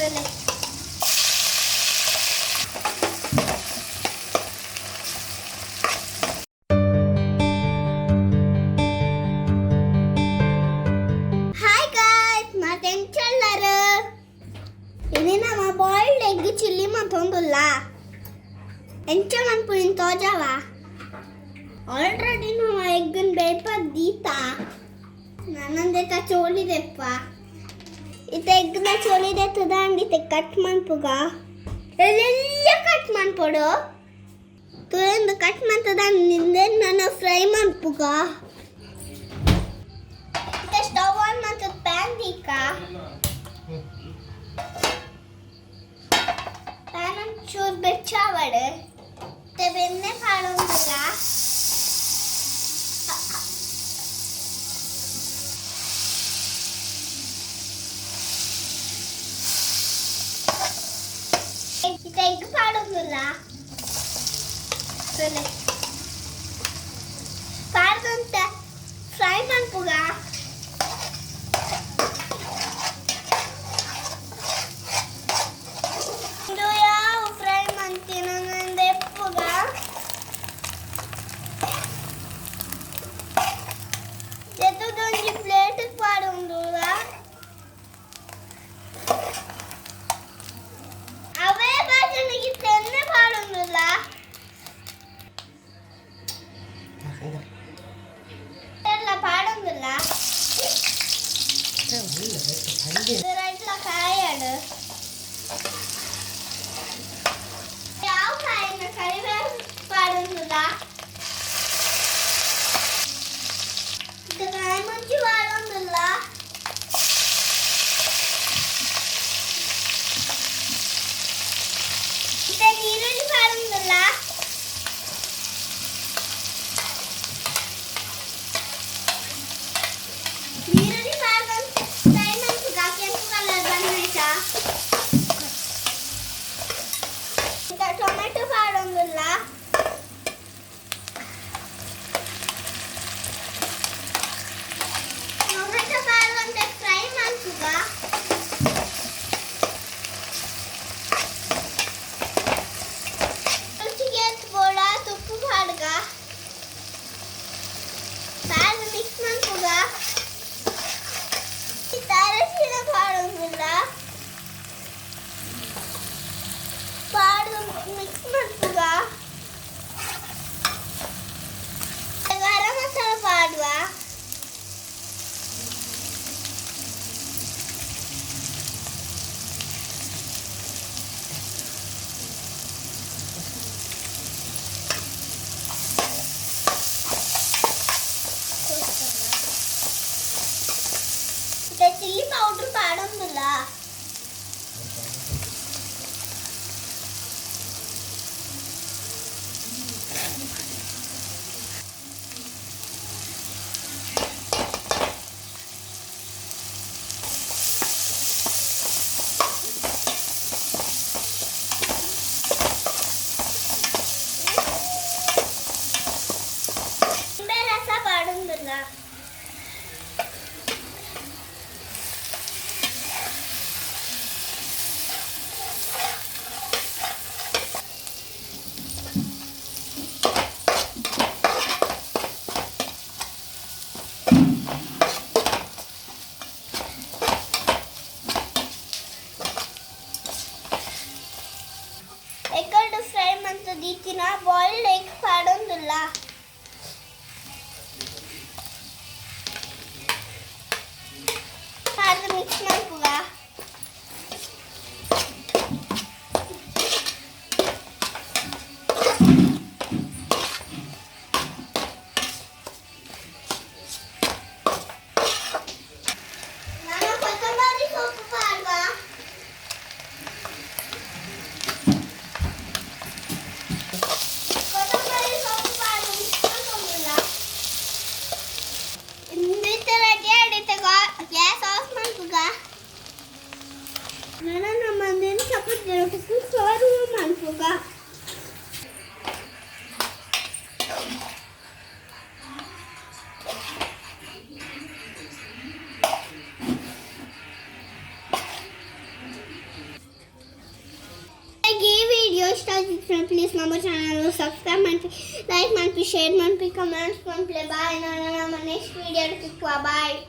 Hi guys, maten chellaru. Ini nama boiled egg chilli matondulla. Enchalan purin tojawa. Already nama egg bepa dita. Nanandeta choli deppa. Ite egg na choli detada and ite cut manpuga. Ella cut manpodu. Turendu cut mantada ninde nana fry manpuga. Ite stove on mantad pan dika. Pan chur bechavade. Te benne paadondilla. Ite egg paadondilla. Paadonte fry manpuga. Iట్లా కాయాడు ಯಾವ ಕಾಯಿನ ಕರಿಬೇವು ಪಾಡುಂದುಲ್ಲ ಇದು ಕಾಯಿ ಮುಂಚಿ ಪಾಡುಂದುಲ್ಲ ಇದು ನೀರುಳ್ಳಿ ಪಾಡುಂದುಲ್ಲ ನೀರುಳ್ಳಿ ಪಾಡು tomato ಪಾಡೊಂದುಲ್ಲ tomato ಪಾಡುವಂತೆ fry ಮಾಡ್ಸುಗ ರುಚಿಗೆ ಬೋಳ ತುಪ್ಪು ಪಾಡ್ಗ ಪಾಡು ಮಿಕ್ಸ್ ಮಾಡ್ಸುಗ ಅರಶಿನ ಪಾಡೊಂದುಲ್ಲ ಪಾಡು ಮಿಕ್ಸ್ ಮಾಡ್ಸುಗ इष्ट friend please momo channel subscribe मन लाइक मन शेयर मन कमेंट्स मन प्ले बाय ना नेक्स्ट वीडियो बाय